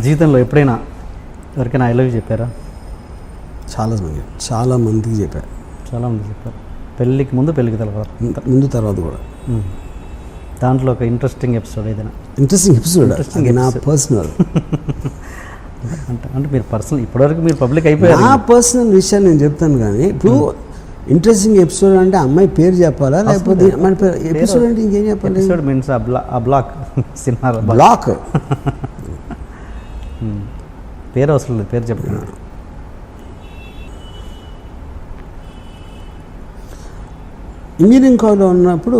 జీవితంలో ఎప్పుడైనా ఎవరికైనా ఐ లవ్ యూ చెప్పారా? చాలా మందికి చెప్పారు. చాలామంది చెప్పారు. పెళ్ళికి ముందు, పెళ్ళికి తర్వాత, ముందు తర్వాత కూడా. దాంట్లో ఒక ఇంట్రెస్టింగ్ ఎపిసోడ్ ఏదైనా? ఇంట్రెస్టింగ్ ఎపిసోడ్ అది నా పర్సనల్. అంటే మీరు పర్సనల్, ఇప్పటివరకు మీరు పబ్లిక్ అయిపోయారు. నా పర్సనల్ విషయాలు నేను చెప్తాను, కానీ ఇప్పుడు ఇంట్రెస్టింగ్ ఎపిసోడ్ అంటే అమ్మాయి పేరు చెప్పాలా, లేకపోతే మన ఎపిసోడ్ అంటే ఇంకేం చెప్పాలి? ఎపిసోడ్ మీన్స్ ఆ బ్లాక్ సినిమా బ్లాక్ పేరు అవసరం లేదు, పేరు చెప్పండి. ఇంజనీరింగ్ కాలేజ్లో ఉన్నప్పుడు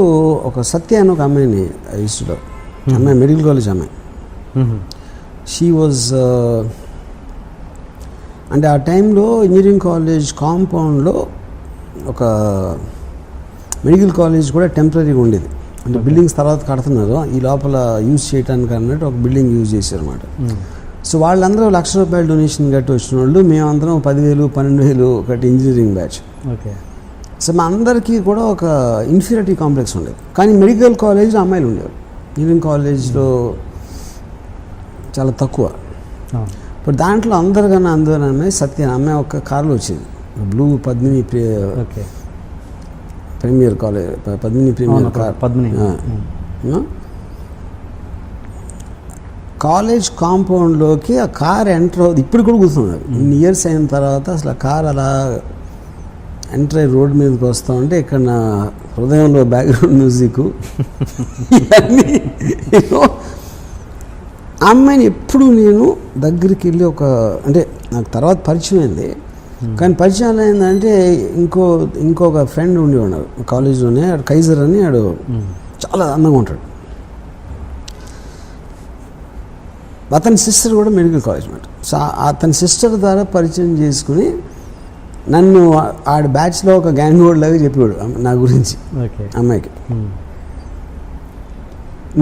ఒక సత్య అని ఒక అమ్మాయిని ఇష్టం. అమ్మాయి మెడికల్ కాలేజ్ అమ్మాయి. షీ వాజ్ అంటే ఆ టైంలో ఇంజనీరింగ్ కాలేజ్ కాంపౌండ్లో ఒక మెడికల్ కాలేజ్ కూడా టెంపరీగా ఉండేది. అంటే బిల్డింగ్స్ తర్వాత కడుతున్నారు, ఈ లోపల యూజ్ చేయడానికి అన్నట్టు ఒక బిల్డింగ్ యూజ్ చేశారు అనమాట. సో వాళ్ళందరూ ₹1,00,000 డొనేషన్ కట్టి వచ్చిన వాళ్ళు, మేమందరం 10,000 12,000 కట్టి ఇంజనీరింగ్ బ్యాచ్. ఓకే. సో మా అందరికీ కూడా ఒక ఇన్ఫీరియారిటీ కాంప్లెక్స్ ఉండేది. కానీ మెడికల్ కాలేజ్లో అమ్మాయిలు ఉండేవారు, ఇంజనీరింగ్ కాలేజ్లో చాలా తక్కువ. ఇప్పుడు దాంట్లో అందరికన్నా అమ్మాయి సత్య అమ్మాయి ఒక కారులో వచ్చింది, blue Padmini Premier college, Padmini Premier car. College కాంపౌండ్లోకి ఆ కార్ ఎంటర్ అవుతుంది. ఇప్పుడు కూడా కూర్చున్నారు, ఇన్ని ఇయర్స్ అయిన తర్వాత అసలు ఆ కార్ అలా ఎంటర్ అయ్యి రోడ్డు మీదకి వస్తూ ఉంటే ఇక్కడ నా హృదయంలో బ్యాక్గ్రౌండ్ మ్యూజిక్ ఇవన్నీ. ఆ అమ్మాయిని ఎప్పుడు నేను దగ్గరికి వెళ్ళి అంటే నాకు తర్వాత పరిచయం అయింది, కానీ పరిచయం ఏంటంటే ఇంకొక ఫ్రెండ్ ఉండి ఉన్నాడు కాలేజీలోనే, ఆడు కైజర్ అని, ఆడు చాలా అందంగా ఉంటాడు. అతని సిస్టర్ కూడా మెడికల్ కాలేజ్ మాట. సో అతని సిస్టర్ ద్వారా పరిచయం చేసుకుని నన్ను ఆడ బ్యాచ్లో ఒక గ్యాంగ్ వార్డ్ లాగా చెప్పాడు నా గురించి అమ్మాయికి.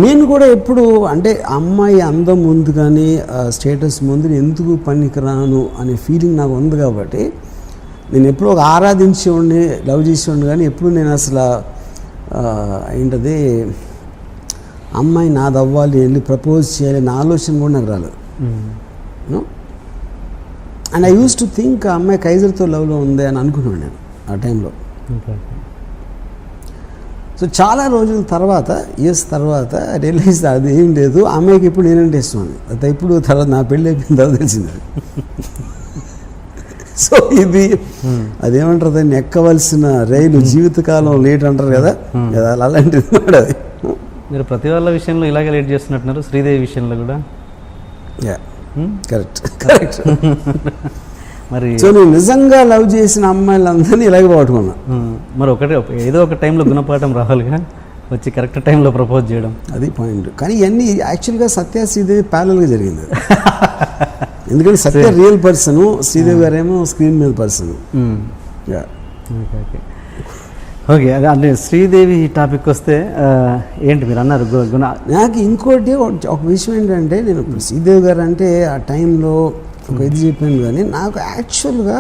నేను కూడా ఎప్పుడు అంటే అమ్మాయి అందం ముందు కానీ స్టేటస్ ముందు ఎందుకు పనికిరాను అనే ఫీలింగ్ నాకు ఉంది కాబట్టి నేను ఎప్పుడు ఒక ఆరాధించేవాడిని, లవ్ చేసేవాడిని, కానీ ఎప్పుడు నేను అసలు ఏంటది అమ్మాయి నాది అవ్వాలి, వెళ్ళి ప్రపోజ్ చేయాలి నా ఆలోచన కూడా నాకు రాలేదు. And I use to think ఆ అమ్మాయి కైజర్తో లవ్లో ఉంది అని అనుకున్నాను నేను ఆ టైంలో. సో చాలా రోజుల తర్వాత, ఇయర్స్ తర్వాత రియలైజ్ అది ఏం లేదు, అమ్మాయికి ఇప్పుడు నేనంటే ఇష్టం అని. అది ఇప్పుడు తర్వాత నా పెళ్ళి అయిపోయిన తర్వాత తెలిసింది. సో ఇది అదేమంటారు, దాన్ని ఎక్కవలసిన రైలు జీవితకాలం లేట్ అంటారు కదా, అలాంటిది మాట అది. మీరు ప్రతి వాళ్ళ విషయంలో ఇలాగే లేట్ చేస్తున్నట్టున్నారు, శ్రీదేవి విషయంలో కూడా. కరెక్ట్. మరి సో నేను నిజంగా లవ్ చేసిన అమ్మాయిలందరినీ ఇలాగే పట్టుకున్నా. మరి ఏదో ఒక టైంలో గుణపాఠం రావాలిగా, వచ్చి కరెక్ట్ టైంలో ప్రపోజ్ చేయడం, అది పాయింట్. కానీ ఇవన్నీ యాక్చువల్గా సత్య శ్రీదేవి ప్యారల్గా జరిగింది. ఎందుకంటే సత్య రియల్ పర్సన్, శ్రీదేవి గారేమో స్క్రీన్ మీద పర్సన్. ఓకే, అదే అంటే శ్రీదేవి టాపిక్ వస్తే ఏంటి మీరు అన్నారు గుణ. నాకు ఇంకోటి ఒక విషయం ఏంటంటే, నేను శ్రీదేవి గారు అంటే ఆ టైంలో ఒక ఇది చెప్పాను, కానీ నాకు యాక్చువల్గా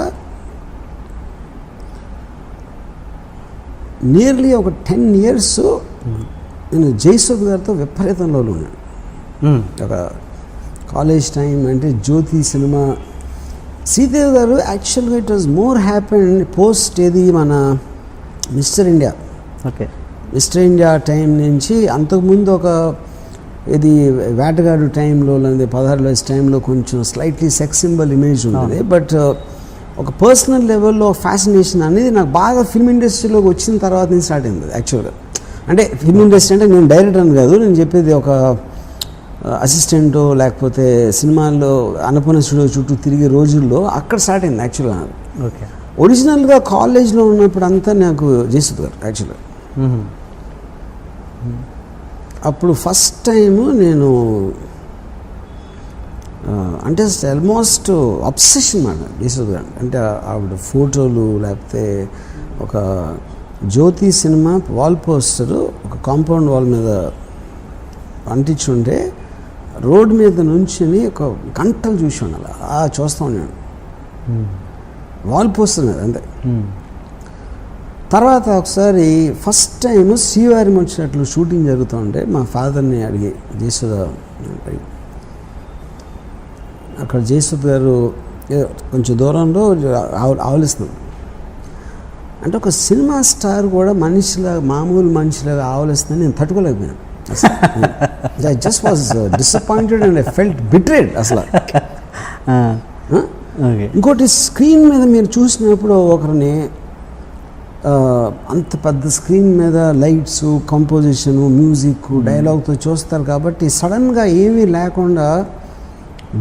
నియర్లీ ఒక 10 years నేను జైసూద్ గారితో విపరీతంలో ఉన్నాను. ఒక కాలేజ్ టైం అంటే జ్యోతి సినిమా. శ్రీదేవి గారు యాక్చువల్గా it was more happen post ఏది మన mister India. Okay, mister India time నుంచి అంతకుముందు ఒక ఇది వేటగాడు టైంలో లేదా 16 వయసు టైంలో కొంచెం స్లైట్లీ సెక్స్ సింబల్ ఇమేజ్ ఉంటుంది. బట్ ఒక పర్సనల్ లెవెల్లో ఫ్యాసినేషన్ అనేది నాకు బాగా ఫిల్మ్ ఇండస్ట్రీలోకి వచ్చిన తర్వాత నుంచి స్టార్ట్ అయింది యాక్చువల్గా. అంటే ఫిల్మ్ ఇండస్ట్రీ అంటే నేను డైరెక్టర్ అని కాదు, నేను చెప్పేది ఒక అసిస్టెంటో లేకపోతే సినిమాల్లో అన్నపూర్ణ స్టూడియో చుట్టూ తిరిగే రోజుల్లో అక్కడ స్టార్ట్ అయింది యాక్చువల్గా. ఓకే, ఒరిజినల్గా కాలేజ్లో ఉన్నప్పుడు అంతా నాకు జయసుద్ గారు యాక్చువల్గా. అప్పుడు ఫస్ట్ టైము నేను అంటే ఆల్మోస్ట్ అబ్సెషన్ మాట జయసుద్ గారు అంటే. ఆవిడ ఫోటోలు లేకపోతే ఒక జ్యోతి సినిమా వాల్ పోస్టరు ఒక కాంపౌండ్ వాల్ మీద అంటించుంటే రోడ్డు మీద నుంచుని ఒక గంటలు చూసి ఉండాలి, చూస్తూ ఉన్నాను. వాల్ పోస్టర్ మీద అంతే. తర్వాత ఒకసారి ఫస్ట్ టైం శ్రీవారి వచ్చినట్లు షూటింగ్ జరుగుతూ ఉంటే మా ఫాదర్ని అడిగి జయసుధ అక్కడ జయసుద్ గారు కొంచెం దూరంలో ఆవలిస్తుంది. అంటే ఒక సినిమా స్టార్ కూడా మనిషిలాగా, మామూలు మనిషిలాగా ఆవలిస్తుందని నేను తట్టుకోలేకపోయాను. I just was disappointed and I felt betrayed అసలు. ఇంకోటి, స్క్రీన్ మీద మీరు చూసినప్పుడు ఒకరిని అంత పెద్ద స్క్రీన్ మీద లైట్స్, కంపోజిషను, మ్యూజిక్, డైలాగ్తో చూస్తారు కాబట్టి సడన్గా ఏమీ లేకుండా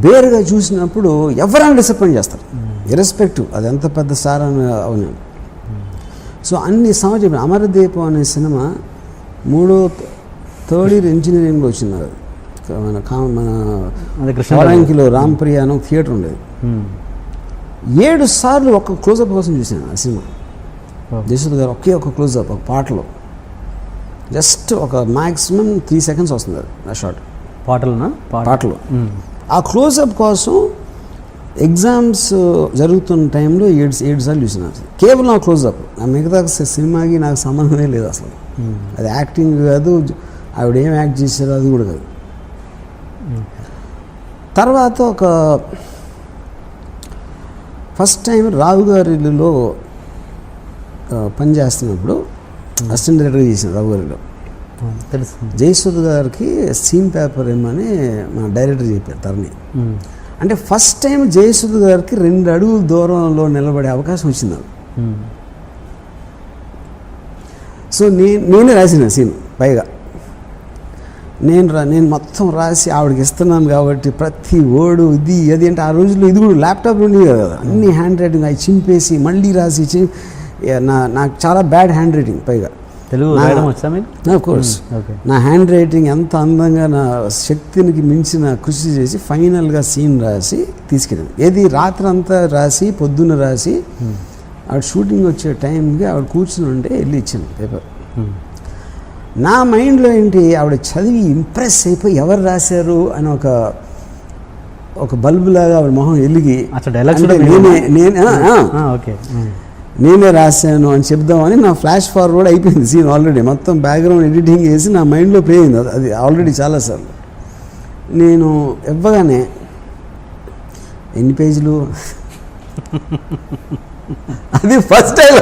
బేరుగా చూసినప్పుడు ఎవరైనా డిసప్పాయింట్ చేస్తారు, ఇర్రెస్పెక్టివ్ అది ఎంత పెద్ద స్టార్ అని అవును. సో అన్ని సంవత్సరం అమరదీపం అనే సినిమా థర్డ్ ఇయర్ ఇంజనీరింగ్లో వచ్చింది. మన కృష్ణారంకిలో రాంప్రియ అని ఒక థియేటర్ ఉండేది. 7 సార్లు ఒక క్లోజప్ కోసం చూసాను ఆ సినిమా. జయసుద్ గారు ఒకే ఒక క్లోజప్, ఒక పాటలో జస్ట్ ఒక మ్యాక్సిమం 3 seconds వస్తుంది అది ఆ షాట్ పాటలో. ఆ క్లోజప్ కోసం ఎగ్జామ్స్ జరుగుతున్న టైంలో 7 సార్లు చూసినాను కేవలం ఆ క్లోజప్. ఆ మిగతా సినిమాకి నాకు సంబంధమే లేదు అసలు. అది యాక్టింగ్ కాదు, ఆవిడ ఏం యాక్ట్ చేశారో అది కూడా కాదు. తర్వాత ఒక ఫస్ట్ టైం రావు గారి ఇల్లులో పనిచేస్తున్నప్పుడు అసిస్టెంట్ డైరెక్టర్గా చేసిన రావు గారిలో తెలుసు. జయసుద్ గారికి సీన్ పేపర్ ఏమని మా డైరెక్టర్ చెప్పారు తరణి. అంటే ఫస్ట్ టైం జయసుద్ గారికి 2 అడుగుల దూరంలో నిలబడే అవకాశం వచ్చింది. సో నేనే రాసిన సీన్. పైగా నేను మొత్తం రాసి ఆవిడకి ఇస్తున్నాను కాబట్టి ప్రతి వర్డు ఇది అది అంటే ఆ రోజుల్లో ఇది కూడా ల్యాప్టాప్ ఉండేది కదా, అన్ని హ్యాండ్ రైటింగ్ అవి చింపేసి మళ్ళీ రాసి నాకు చాలా బ్యాడ్ హ్యాండ్ రైటింగ్. పైగా తెలుగు రాయడం వచ్చా మీకు? Of course. నా హ్యాండ్ రైటింగ్ ఎంత అందంగా నా శక్తికి మించిన కృషి చేసి ఫైనల్గా సీన్ రాసి తీసుకెళ్ళింది. ఏది రాత్రి అంతా రాసి పొద్దున్న రాసి ఆవిడ షూటింగ్ వచ్చే టైంకి ఆవిడ కూర్చుని ఉంటే వెళ్ళి ఇచ్చాను పేపర్. నా మైండ్లో ఏంటి, ఆవిడ చదివి ఇంప్రెస్ అయిపోయి ఎవరు రాశారు అని ఒక బల్బులాగా ఆవిడ మొహం వెలిగి నేనే రాశాను అని చెప్దామని నా ఫ్లాష్ ఫార్వర్డ్ అయిపోయింది సీన్. ఆల్రెడీ మొత్తం బ్యాక్గ్రౌండ్ ఎడిటింగ్ చేసి నా మైండ్లో ప్లే అయింది అది ఆల్రెడీ చాలాసార్లు. నేను ఇవ్వగానే ఎన్ని పేజీలు అది ఫస్ట్ టైం.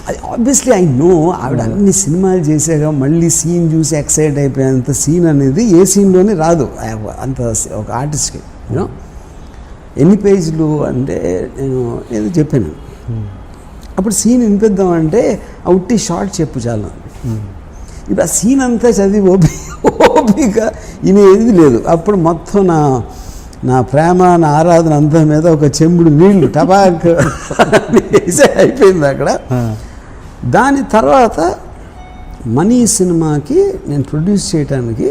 అది ఆబ్వియస్లీ ఐ నో ఆవిడ అన్ని సినిమాలు చేసాక మళ్ళీ సీన్ చూసి ఎక్సైట్ అయిపోయేంత సీన్ అనేది ఏ సీన్లోనే రాదు అంత ఒక ఆర్టిస్ట్కి. యూనో ఎన్ని పేజీలు అంటే నేను ఏదో చెప్పాను. అప్పుడు సీన్ వినిపిద్దామంటే ఉట్టి షార్ట్ చెప్పు చాలా. ఇప్పుడు ఆ సీన్ అంతా చదివి ఓపిక ఇనేది లేదు. అప్పుడు మొత్తం నా ప్రేమ, నా ఆరాధన అంతా మీద ఒక చెంబుడు నీళ్లు టబాక్ వేసే అయిపోయింది అక్కడ. దాని తర్వాత మనీ సినిమాకి నేను ప్రొడ్యూస్ చేయడానికి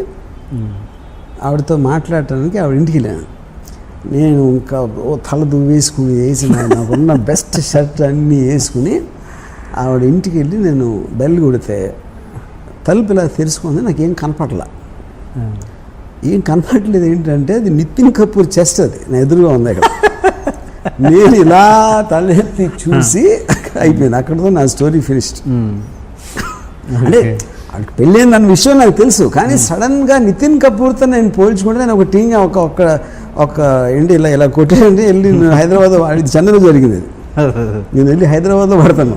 ఆవిడతో మాట్లాడటానికి ఆవిడ ఇంటికి వెళ్ళాను. నేను ఇంకా తల దువ్వేసుకుని నాకున్న బెస్ట్ షర్ట్ అన్నీ వేసుకుని ఆవిడ ఇంటికి వెళ్ళి నేను బెల్ కొడితే తలుపు ఇలా తెరుచుకుంది. నాకేం కనపడలా. ఏం కనపడలేదు ఏంటంటే అది నితిన్ కపూర్ చెస్ట్, అది నా ఎదురుగా ఉంది అక్కడ. నేను ఇలా తలెత్తి చూసి అయిపోయింది, అక్కడితో నా స్టోరీ ఫినిష్డ్. అంటే పెళ్ళైంది అన్న విషయం నాకు తెలుసు, కానీ సడన్గా నితిన్ కపూర్తో నేను పోల్చుకుంటే నేను ఒక టీంగా ఒక ఏంటి ఇలా కొట్టేయండి వెళ్ళి హైదరాబాద్ చెన్నైలో జరిగింది. నేను వెళ్ళి హైదరాబాద్లో పడతాను.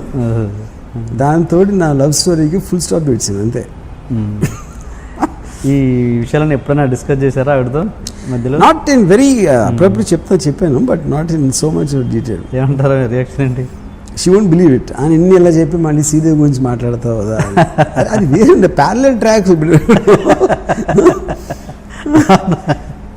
దాంతో నా లవ్ స్టోరీకి ఫుల్ స్టాప్ పెట్టాను అంతే. ఈ విషయాలను ఎప్పుడైనా డిస్కస్ చేశారా ఆవిడతో మధ్యలో? నాట్ ఇన్ వెరీ అప్పుడప్పుడు చెప్పాను, but not in so much detail. ఏమంటారు రియాక్షన్ ఏంటి? She won't believe it. అని ఇన్ని ఇలా చెప్పి మళ్ళీ శ్రీదేవి గురించి మాట్లాడతావు కదా, అది వేరే ప్యారలల్ ట్రాక్స్.